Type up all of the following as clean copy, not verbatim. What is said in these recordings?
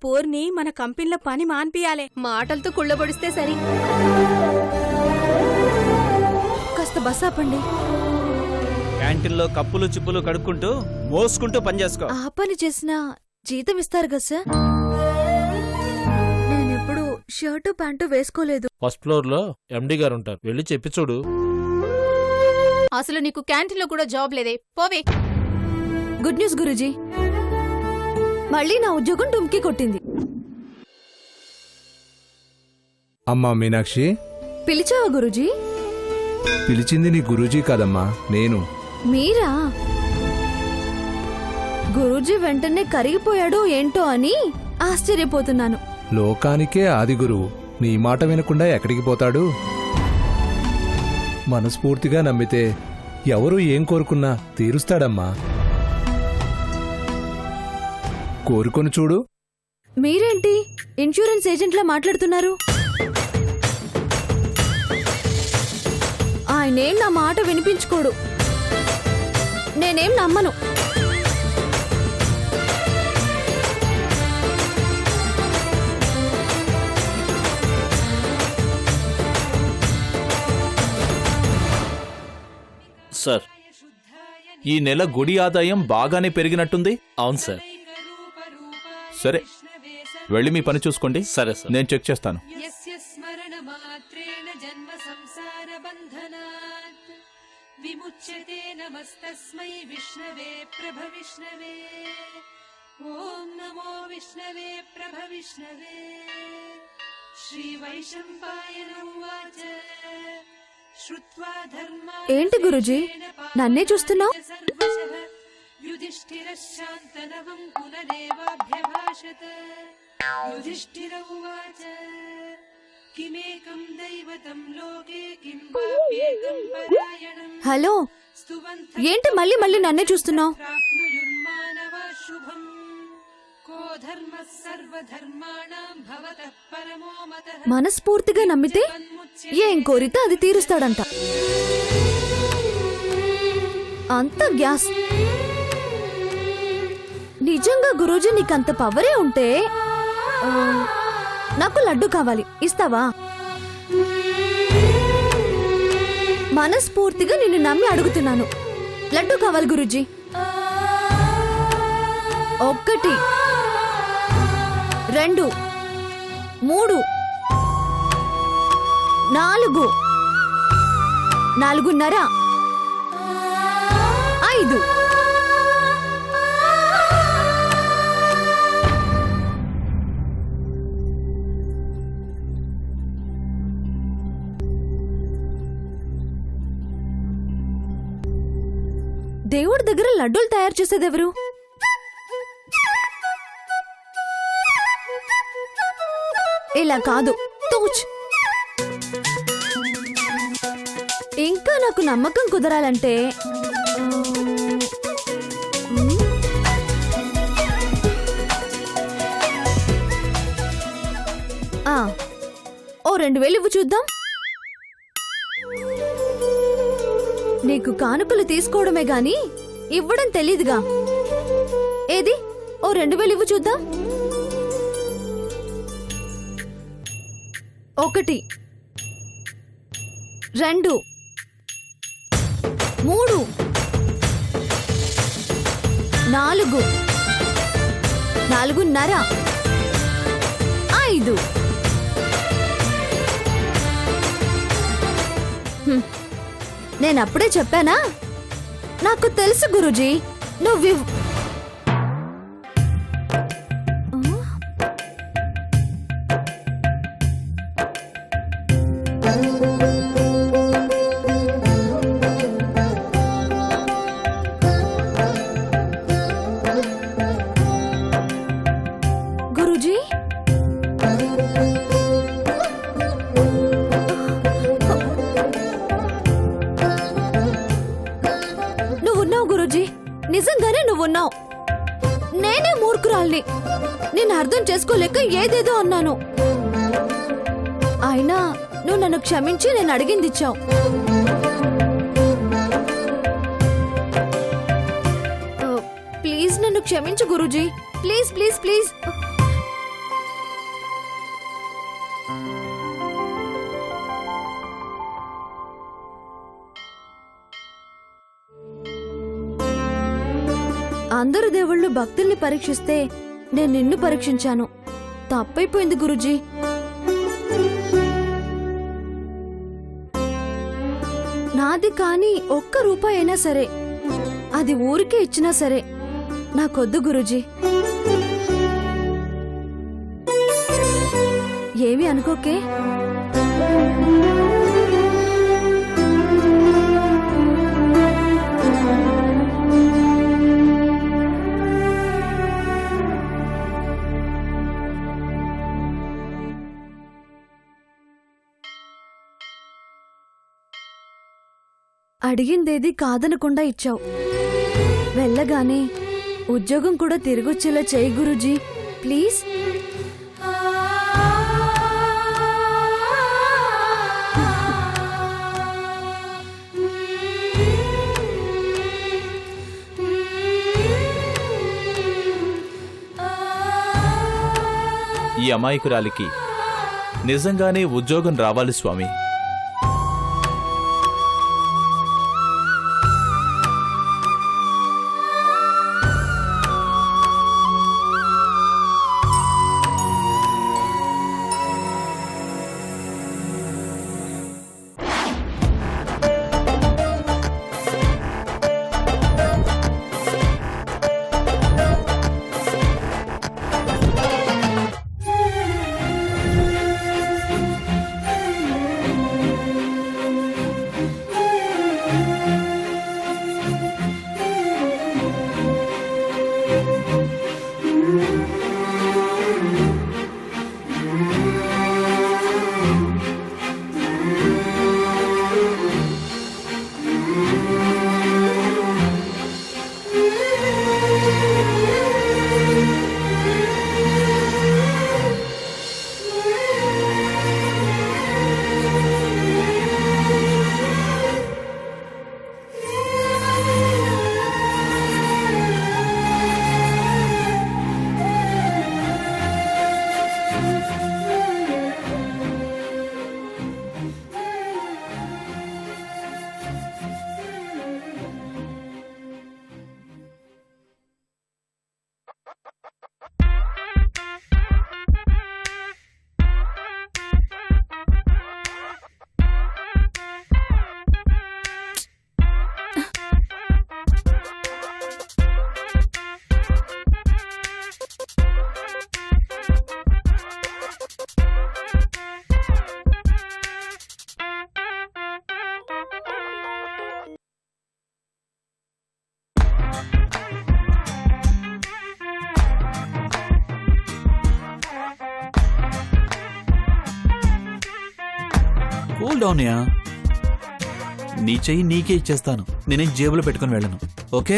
పూర్ని మన కంపెనీలో పని మాన్పియాలే. మాటలతో కుళ్ళబొడిస్తే సరి. కాస్త బస్ ఆపండి. క్యాంటీన్లో కప్పులు చిప్పులు కడుక్కుంటూ మోసుకుంటూ పని చేసుకో. ఆ పని చేసినా జీతం ఇస్తారు కదా సార్? నేనెప్పుడు షర్టు ప్యాంటు వేసుకోలేదు. ఫస్ట్ ఫ్లోర్ లో ఎండి గారు ఉంటారు, వెళ్ళి చెప్పి చూడు. అసలు నీకు క్యాంటీన్లో కూడా జాబ్ లేదే, పోవే. గుడ్ న్యూస్ గురూజీ, మళ్ళీ నా ఉద్యోగం డుమ్కి కొట్టింది. అమ్మా మీనాక్షి, పిలిచావా గురూజీ? పిలిచింది నీ గురూజీ కాదమ్మా, నేను. మీరా? గురూజీ వెంటనే కరిగిపోయాడో ఏంటో అని ఆశ్చర్యపోతున్నాను. లోకానికే ఆది గురువు, నీ మాట వినకుండా ఎక్కడికి పోతాడు? మనస్ఫూర్తిగా నమ్మితే ఎవరు ఏం కోరుకున్నా తీరుస్తాడమ్మా. కోరుకొని చూడు. మీరేంటి ఇన్సూరెన్స్ ఏజెంట్లా మాట్లాడుతున్నారు? ఆయనేం నా మాట వినిపించుకోడు, నేనేం నమ్మను. సార్, ఈ నెల గుడి ఆదాయం బాగానే పెరిగినట్టుంది. అవును సార్. సరే, వెళ్ళి మీ పని చూసుకోండి. సరే సార్, నేను చెక్ చేస్తాను. విముచ్యతే నమస్తస్మై విష్ణవే ప్రభ విష్ణవే. ఓం నమో విష్ణవే ప్రభ విష్ణవే. శ్రీ వైశంపాయన ఉవాచ. ఏంటి గురూజీ, నన్నే చూస్తున్నావు? యుధిష్ఠిర శాంతనవం పునరేవాభ్యభాషత. యుధిష్ఠిర ఉవాచ. కిమేకం దైవతం లోకే కిం వాప్యేకం పరాయణం. హలో, ఏంటి మళ్ళీ మళ్ళీ నన్నే చూస్తున్నావు? ప్రాప్నుయుర్మానవః శుభం. కో ధర్మః సర్వధర్మాణాం భవతః పరమో మతః. మనస్ఫూర్తిగా నమ్మితే ఏం కోరితే అది తీరుస్తాడంట. అంత గ్యాస్. నిజంగా గురూజీ నీకంత పవరే ఉంటే నాకు లడ్డు కావాలి, ఇస్తావా? మనస్ఫూర్తిగా నిన్ను నమ్మి అడుగుతున్నాను, లడ్డు కావాలి గురూజీ. 1 2 3 4 4:30 5. దేవుడి దగ్గర లడ్డూలు తయారు చేసేదెవరు? ఇలా కాదు, తూచ్. ఇంకా నాకు నమ్మకం కుదరాలంటే ఓ 2000 ఇవ్వు చూద్దాం. నీకు కానుకలు తీసుకోవడమే గాని ఇవ్వడం తెలీదుగా. ఏది, ఓ 2000 ఇవ్వు చూద్దాం. 1 2 3 4 4:30 5. నేనప్పుడే చెప్పానా? నాకు తెలుసు గురూజీ, నువ్వు గురూజీ. నువ్వున్నావు గురూజీ, నిజంగానే నువ్వున్నావు. నేనే మూర్ఖురాల్ని, నేను అర్థం చేసుకోలేక ఏదేదో అన్నాను. అయినా నువ్వు నన్ను క్షమించి నేను అడిగింది ఇచ్చావు. ప్లీజ్ నన్ను క్షమించు గురూజీ, ప్లీజ్ ప్లీజ్ ప్లీజ్. అందరు దేవుళ్ళు భక్తుల్ని పరీక్షిస్తే నేను నిన్ను పరీక్షించాను. తప్పైపోయింది గురుజీ. నాది కాని ఒక్క రూపాయి అయినా సరే, అది ఊరికే ఇచ్చినా సరే నాకొద్దు గురుజీ. ఏమి అనుకోకే. అడిగిందేది కాదనకుండా ఇచ్చావు. వెళ్ళగానే ఉద్యోగం కూడా తిరిగొచ్చేలా చేయి గురూజీ, ప్లీజ్. ఈ అమాయకురాలికి నిజంగానే ఉద్యోగం రావాలి స్వామి. Cool down yeah. నీ చెయ్యి నీకే ఇచ్చేస్తాను, నేనేం జేబులో పెట్టుకుని వెళ్ళను. ఓకే?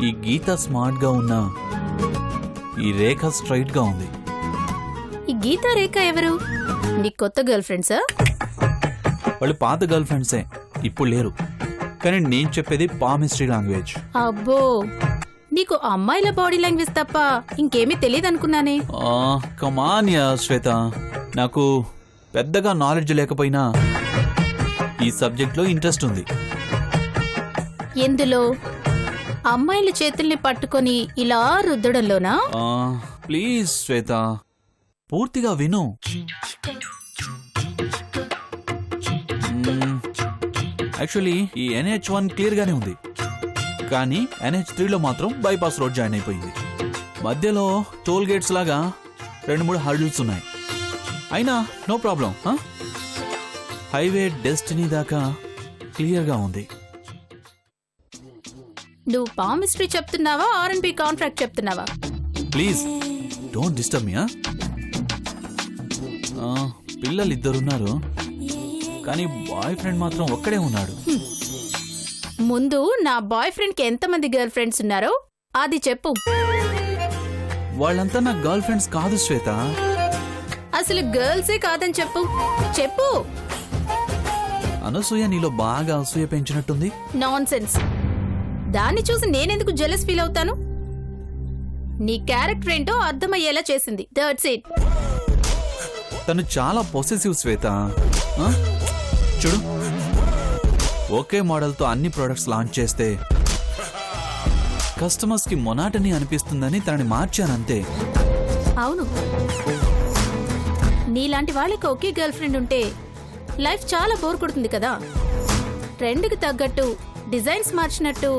ఈ గీత స్మార్ట్ గా ఉన్నా ఈ రేఖ స్ట్రైట్ గా ఉంది. ఈ గీత రేఖ ఎవరు? నీ కొత్త గర్ల్ ఫ్రెండ్సా? వాళ్ళు పాత గర్ల్ ఫ్రెండ్సే, ఇప్పుడు లేరు. కానీ నేను చెప్పేది పామిస్ట్రీ లాంగ్వేజ్. అబ్బో, నీకు అమ్మాయిల బాడీ లాంగ్వేజ్ తప్ప ఇంకేమీ తెలియదు అనుకున్నానే. కమాన్ యా శ్వేత, నాకు పెద్దగా నాలెడ్జ్ లేకపోయినా ఈ సబ్జెక్ట్ లో ఇంట్రెస్ట్ ఉంది. ఎందులో? అమ్మాయిల చేతుల్ని పట్టుకొని ఇలా రుద్దడంలోనా? ప్లీజ్ శ్వేత, పూర్తిగా విను. యాక్చువల్లీ ఈ NH1 క్లియర్ గానే ఉంది, కానీ NH3లో మాత్రం బైపాస్ రోడ్ జాయిన్ అయిపోయింది. మధ్యలో టోల్ గేట్స్ లాగా 2-3 హర్డిల్స్ ఉన్నాయి. అయినా నో ప్రాబ్లం. హైవే డెస్టినీ దాకా క్లియర్ గా ఉంది. నువ్వు పామిస్ట్రీ చెప్తున్నావా, R&B కాంట్రాక్ట్ చెప్తున్నావా? Please don't disturb me. పిల్లలు ఇద్దరున్నారు, కానీ బాయ్ ఫ్రెండ్ మాత్రం ఒక్కడే ఉన్నాడు. ముందు నా బాయ్ ఫ్రెండ్ కి ఎంతమంది గర్ల్ ఫ్రెండ్స్ ఉన్నారో అది చెప్పు. వాళ్ళంతా నా గర్ల్ ఫ్రెండ్స్ కాదు శ్వేత. అసలు గర్ల్సే కాదని చెప్పు. చెప్పు. అనసూయ నీలో బాగా అసూయ పెంచినట్టుంది. Non sense. దాన్ని చూసి నేనెందుకు జెలస్ ఫీల్ అవుతాను? నీ క్యారెక్టర్ ఏంటో అర్థమయ్యేలా చేసింది. That's it. తను చాలా పొసెసివ్ శ్వేత. ఆ? చూడు, ఒకే మోడల్తో అన్ని ప్రొడక్ట్స్ లాంచ్ చేస్తే కస్టమర్స్ కి మొనాటని అనిపిస్తుందని తనని మార్చానంతే. అవును, నీలాంటి వాళ్ళకి ఒకే గర్ల్ ఫ్రెండ్ ఉంటే లైఫ్ చాలా బోర్ కొడుతుంది కదా. ట్రెండ్కి తగ్గట్టు డిజైన్స్ మార్చినట్టు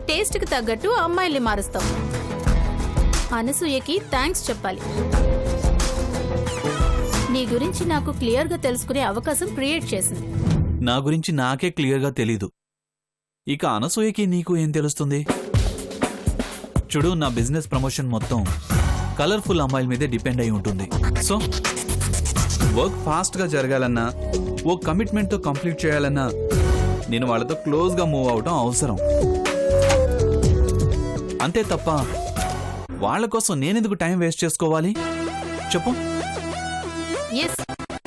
టేస్ట్కి తగ్గట్టు అమ్మాయిల్ని మారుస్తాం. అనసూయకి థ్యాంక్స్ చెప్పాలి. నీ గురించి నాకు క్లియర్గా తెలుసుకునే అవకాశం క్రియేట్ చేసింది. నా గురించి నాకే క్లియర్గా తెలీదు, ఇక అనసూయకి నీకు ఏం తెలుస్తుంది? చూడు, నా బిజినెస్ ప్రమోషన్ మొత్తం కలర్ఫుల్ అమ్మాయిల మీదే డిపెండ్ అయి ఉంటుంది. సో వర్క్ ఫాస్ట్గా జరగాలన్నా, ఓ కమిట్మెంట్తో కంప్లీట్ చేయాలన్నా నేను వాళ్ళతో క్లోజ్గా మూవ్ అవటం అవసరం. అంతే తప్ప వాళ్ళ కోసం నేనెందుకు టైం వేస్ట్ చేసుకోవాలి చెప్పు? Yes,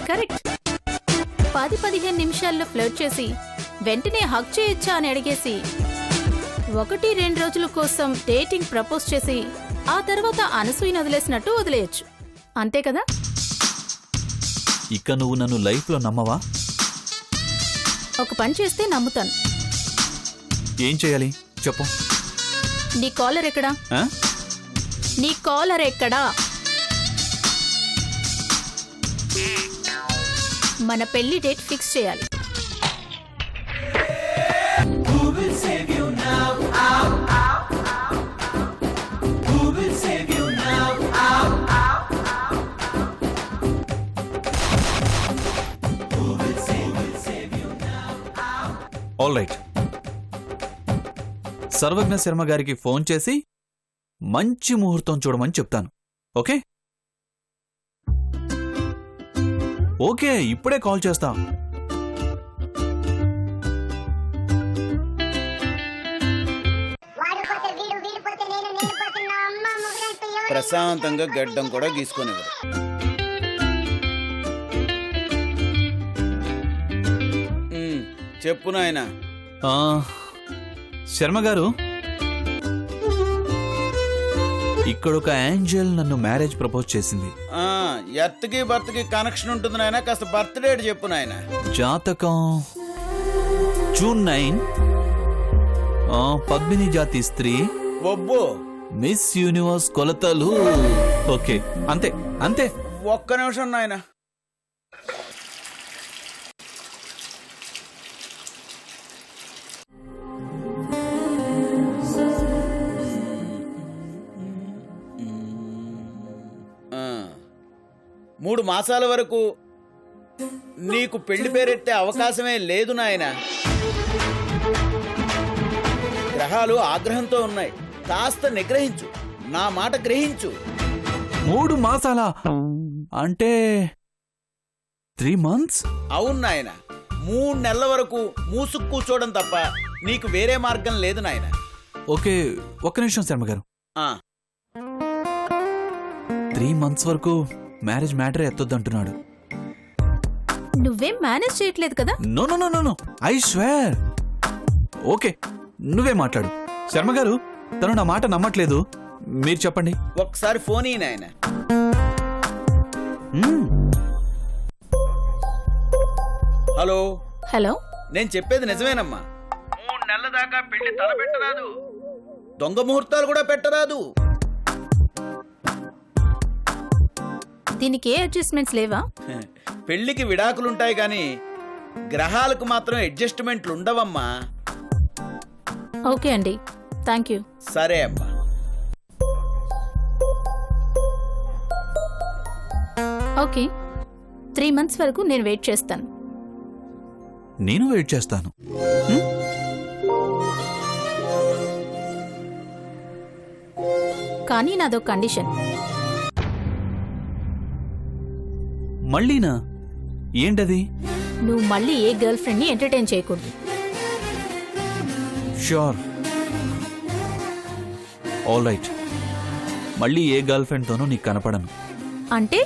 correct. 10-15 నిమిషాల్లో ఫ్లర్ట్ చేసి వెంటనే హక్ చేయొచ్చా అని అడిగేసి 1-2 రోజుల కోసం డేటింగ్ ప్రపోజ్ చేసి ఆ తర్వాత అనసూయని వదిలేసినట్టు వదిలేయచ్చు. అంతే కదా? ఇక నువ్వు నన్ను లైఫ్లో నమ్మవా? ఒక పని చేస్తే నమ్ముతాను. ఏం చేయాలి చెప్పు? నీ కాలర్ ఎక్కడా? ఆ? నీ కాలర్ ఎక్కడా? మన పెళ్లి డేట్ ఫిక్స్ చేయాలి. ఆల్ రైట్, సర్వజ్ఞ శర్మ గారికి ఫోన్ చేసి మంచి ముహూర్తం చూడమని చెప్తాను. ఓకే ఓకే, ఇప్పుడే కాల్ చేస్తా. ప్రశాంతంగా గడ్డం కూడా గీసుకునేవారు. చెప్పు నాయనా. శర్మ గారు, ఇక్కడ ఒక ఏంజల్ నన్ను మ్యారేజ్ ప్రపోజ్ చేసింది. ఎర్త్కి బర్త్కి కనెక్షన్ ఉంటుంది నాయన, కాస్త బర్త్ డేట్ చెప్పు నాయన. జాతకం June 9, పద్మిని జాతి స్త్రీ, ఒబ్బు మిస్ యూనివర్స్ కొలతలు. ఓకే, అంతే అంతే. ఒక్క నిమిషం నాయన. ఆ, 3 మాసాల వరకు నీకు పెళ్లి పేరెత్తే అవకాశమే లేదు నాయన. గ్రహాలు ఆగ్రహంతో ఉన్నాయి, కాస్త నిగ్రహించు, నా మాట గ్రహించు. 3 మాసాలా? అంటే 3 months? అవును నాయన, 3 నెలల వరకు మూసుకు కూర్చోవడం తప్ప నీకు వేరే మార్గం లేదు నాయన. ఓకే, ఒక్క నిమిషం శర్మ గారు. ఆ 3 months వరకు మ్యారేజ్ మ్యాటర్ ఎత్తొద్దంటున్నాడు. నువ్వేం మేనేజ్ చేయట్లేదు కదా? No no no no no, I swear. Okay, నువ్వే మాట్లాడు. శర్మ గారు, తను నా మాట నమ్మట్లేదు, మీరు చెప్పండి. ఒకసారి ఫోన్ ఇయ్యి నాయన. హలో హలో, నేను చెప్పేది నిజమేనమ్మా. 3 నెలల దాకా పెళ్లి తలపెట్టరాదు, దొంగ ముహూర్తాలు కూడా పెట్టరాదు. దీనికి ఏ అడ్జస్ట్మెంట్స్ లేవా? పెళ్లికి విడాకులుంటాయి కానీ గ్రహాలకు మాత్రం అడ్జస్ట్మెంట్లు ఉండవమ్మా. ఓకే అండి, థ్యాంక్ యూ. సరే అమ్మా. ఓకే, 3 months వరకు నేను వెయిట్ చేస్తాను. నేను వెయిట్ చేస్తాను. కానీ నాదో కండిషన్. మళ్ళీనా? ఏంటది? నువ్వు మళ్ళీ ఏ గర్ల్ ఫ్రెండ్ ని ఎంటర్టైన్ చేయకూడదు. ష్యూర్. ఆల్ రైట్, మళ్ళీ ఏ గర్ల్ ఫ్రెండ్తోనూ నీకు కనపడను. అంటే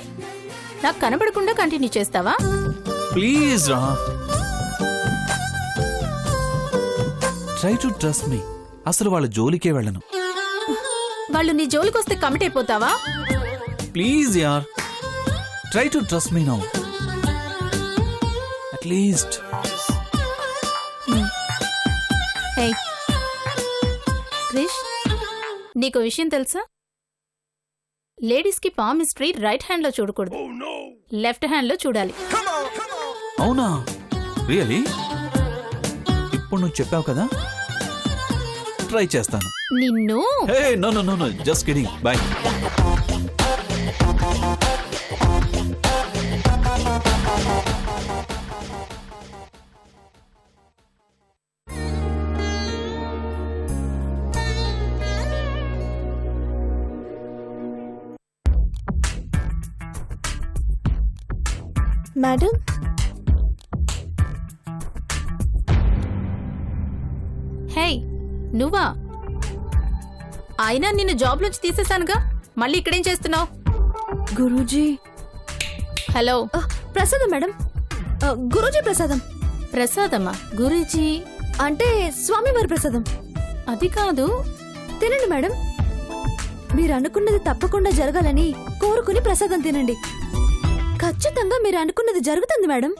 నాకు కనబడకుండా కంటిన్యూ చేస్తావా? ప్లీజ్ రా, ట్రై టు ట్రస్ట్ మీ. అసలు వాళ్ళ జోలికే వెళ్ళను. వాళ్ళు నీ జోలికొస్తే కమిట్ అయిపోతావా? ప్లీజ్ యార్, try to trust me now at least. Hey Krish, నీకు విషయం తెలుసా? లేడీస్ కి పామిస్ట్రీ రైట్ హ్యాండ్ లో చూడకూడదు, లెఫ్ట్ హ్యాండ్ లో చూడాలి. అవునా? రియలీ? ఇప్పుడు నువ్వు చెప్పావు కదా, ట్రై చేస్తాను. నిన్ను hey no no no no, just kidding, bye. Madam, hey నువ్వా? అయినా నిన్ను జాబ్ నుంచి తీసేశానుగా, మళ్ళీ ఇక్కడేం చేస్తున్నావు? గురూజీ. హలో, ప్రసాదం మేడం, గురూజీ ప్రసాదం. ప్రసాదమ్మా? గురూజీ అంటే స్వామివారి ప్రసాదం. అది కాదు. తినండి మేడం, మీరు అనుకున్నది తప్పకుండా జరగాలని కోరుకుని ప్రసాదం తినండి. ఖచ్చితంగా మీరు అనుకున్నది జరుగుతుంది మేడం.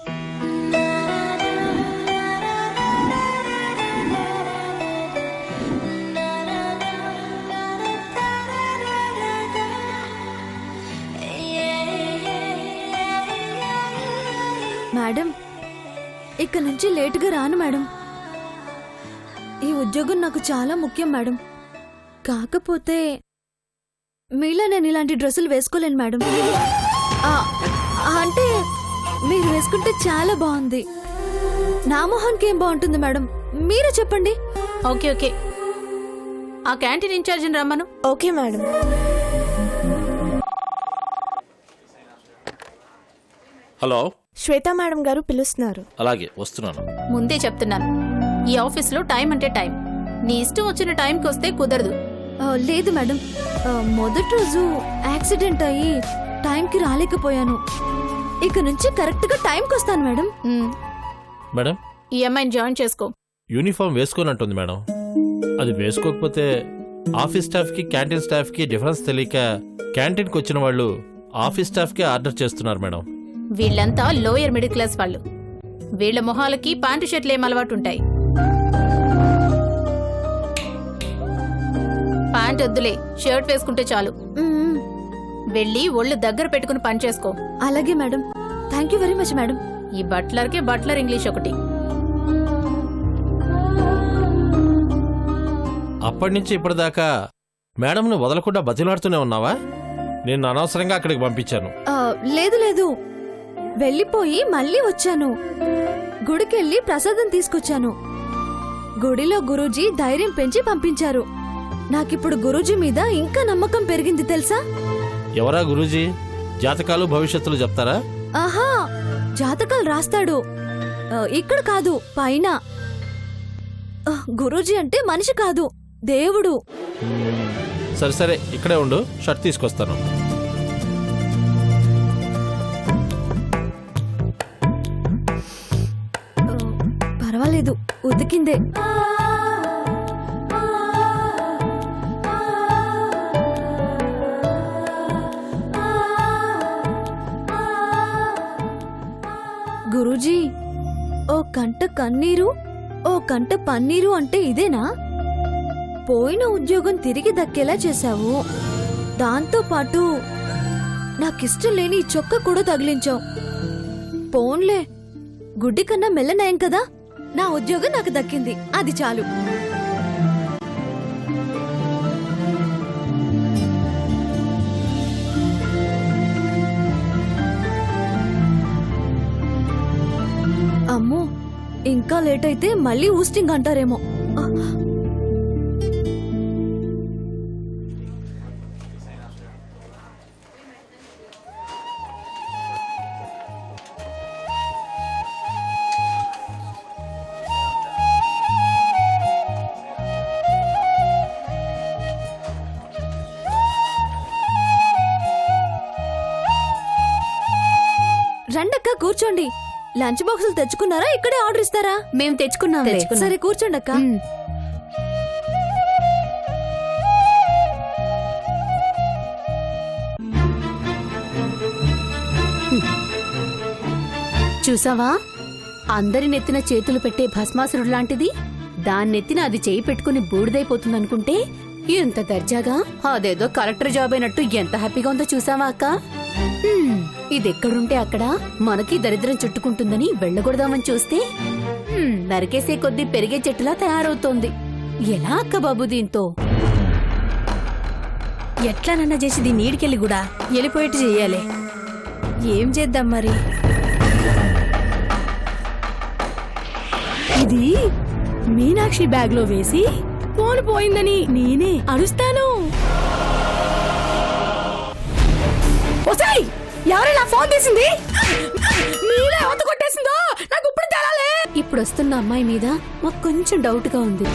మేడం, ఇక నుంచి లేటుగా రాను మేడం. ఈ ఉద్యోగం నాకు చాలా ముఖ్యం మేడం. కాకపోతే మీలా నేను ఇలాంటి డ్రెస్సులు వేసుకోలేను మేడం. అంటే మీరు వేసుకుంటే చాలా బాగుంది. నా మొహానికి ఏం బాగుంటుంది మేడం, మీరే చెప్పండి. ఓకే ఓకే, ఆ క్యాంటీన్ ఇన్ఛార్జిని రమ్మను. Okay madam. హలో, శ్వేత మేడం గారు పిలుస్తున్నారు. అలాగే వస్తున్నాను. ముందే చెప్తున్నాను, ఈ ఆఫీస్లో టైం అంటే టైం. నీ ఇష్టం వచ్చిన టైంకి వస్తే కుదరదు. లేదు మేడం, మొదటి రోజు యాక్సిడెంట్ అయ్యి టైంకి రాలేకపోయాను. ఇక నుంచి కరెక్ట్ గా టైంకి వస్తాను మేడం. మేడం, ఈ అమ్మాయిని జాయిన్ చేసుకో. యూనిఫామ్ వేసుకోనంటుంది మేడం. అది వేసుకోకపోతే ఆఫీస్ స్టాఫ్ కి క్యాంటీన్ స్టాఫ్ కి డిఫరెన్స్ తెలియక క్యాంటీన్ కి వచ్చిన వాళ్ళు ఆఫీస్ స్టాఫ్ కి ఆర్డర్ చేస్తున్నారు మేడం. వీళ్ళంతా లోయర్ మిడిల్ క్లాస్ వాళ్ళు. వీళ్ళ మొహాలకి ప్యాంటు షర్ట్లు ఏం అలవాటు ఉంటాయి? ప్యాంట్ వద్దులే, షర్ట్ వేసుకుంటే చాలు. వెళ్ళి ఒళ్ళు దగ్గర పెట్టుకుని పని చేసుకో. అలాగే madam, thank you very much madam. ఈ బట్లర్కే బట్లర్ ఇంగ్లీష్ ఒకటి. అప్పటి నుంచి ఇప్పటిదాకా మేడంను వదలకుండా బతిలాడుతూనే ఉన్నావా? నేను అనవసరంగా అక్కడికి పంపించాను. లేదు లేదు, వెళ్ళిపోయి మళ్ళీ వచ్చాను. గుడికెళ్ళి ప్రసాదం తీసుకొచ్చాను. గుడిలో గురూజీ ధైర్యం పెంచి పంపించారు. నాకిప్పుడు గురూజీ మీద ఇంకా నమ్మకం పెరిగింది తెలుసా? ఎవరా గురూజీ? జాతకాలు భవిష్యత్తులు చెప్తారా? ఆహా, జాతకాలు రాస్తాడు. ఇక్కడ కాదు, పైన. గురూజీ అంటే మనిషి కాదు, దేవుడు. సరే సరే, ఇక్కడే ఉండు, షర్ట్ తీసుకొస్తాను. పర్వాలేదు, ఉతికిందే. గురూజీ, ఓ కంట కన్నీరు, ఓ కంట పన్నీరు అంటే ఇదేనా? పోయిన ఉద్యోగం తిరిగి దక్కేలా చేశావు. దాంతో పాటు నాకిష్టం లేని ఈ చొక్క కూడా తగిలించావు. పోన్లే, గుడ్డి కన్నా మెల్లనయం కదా. నా ఉద్యోగం నాకు దక్కింది, అది చాలు. అమ్మో, ఇంకా లేట్ అయితే మళ్ళీ ఊస్టింగ్ అంటారేమో. రండక్క, కూర్చోండి. లంచ్ బాక్సులు తెచ్చుకున్నారా? ఇక్కడే ఆర్డర్ ఇస్తారా? మేము తెచ్చుకున్నాం. సరే కూర్చోండి అక్క. చూసావా, అందరి నెత్తిన చేతులు పెట్టే భస్మాసురుడు లాంటిది దాన్నెత్తిన అది చేయి పెట్టుకుని బూడిదైపోతుందనుకుంటే ఎంత దర్జాగా అదేదో కలెక్టర్ జాబ్ అయినట్టు ఎంత హ్యాపీగా ఉందో చూసావా అక్క? ఇదెక్కడుంటే అక్కడ మనకి దరిద్రం చుట్టుకుంటుందని వెళ్ళకూడదామని చూస్తే నరికేసే కొద్దీ పెరిగే చెట్టులా తయారవుతోంది. ఎలా అక్క బాబు దీంతో? ఎట్లానన్నా చేసి దీన్ని నీడికెళ్ళి కూడా వెళ్ళిపోయేట్టు చెయ్యాలి. ఏం చేద్దాం మరి? ఇది మీనాక్షి బ్యాగ్ లో వేసి ఫోన్ పోయిందని నేనే అరుస్తాను. ఎవరైనా ఫోన్ తీసింది? మీరే కొట్టేసిందో నాకు ఇప్పుడు తెలాలే. ఇప్పుడు వస్తున్న అమ్మాయి మీద మాకు కొంచెం డౌట్ గా ఉంది.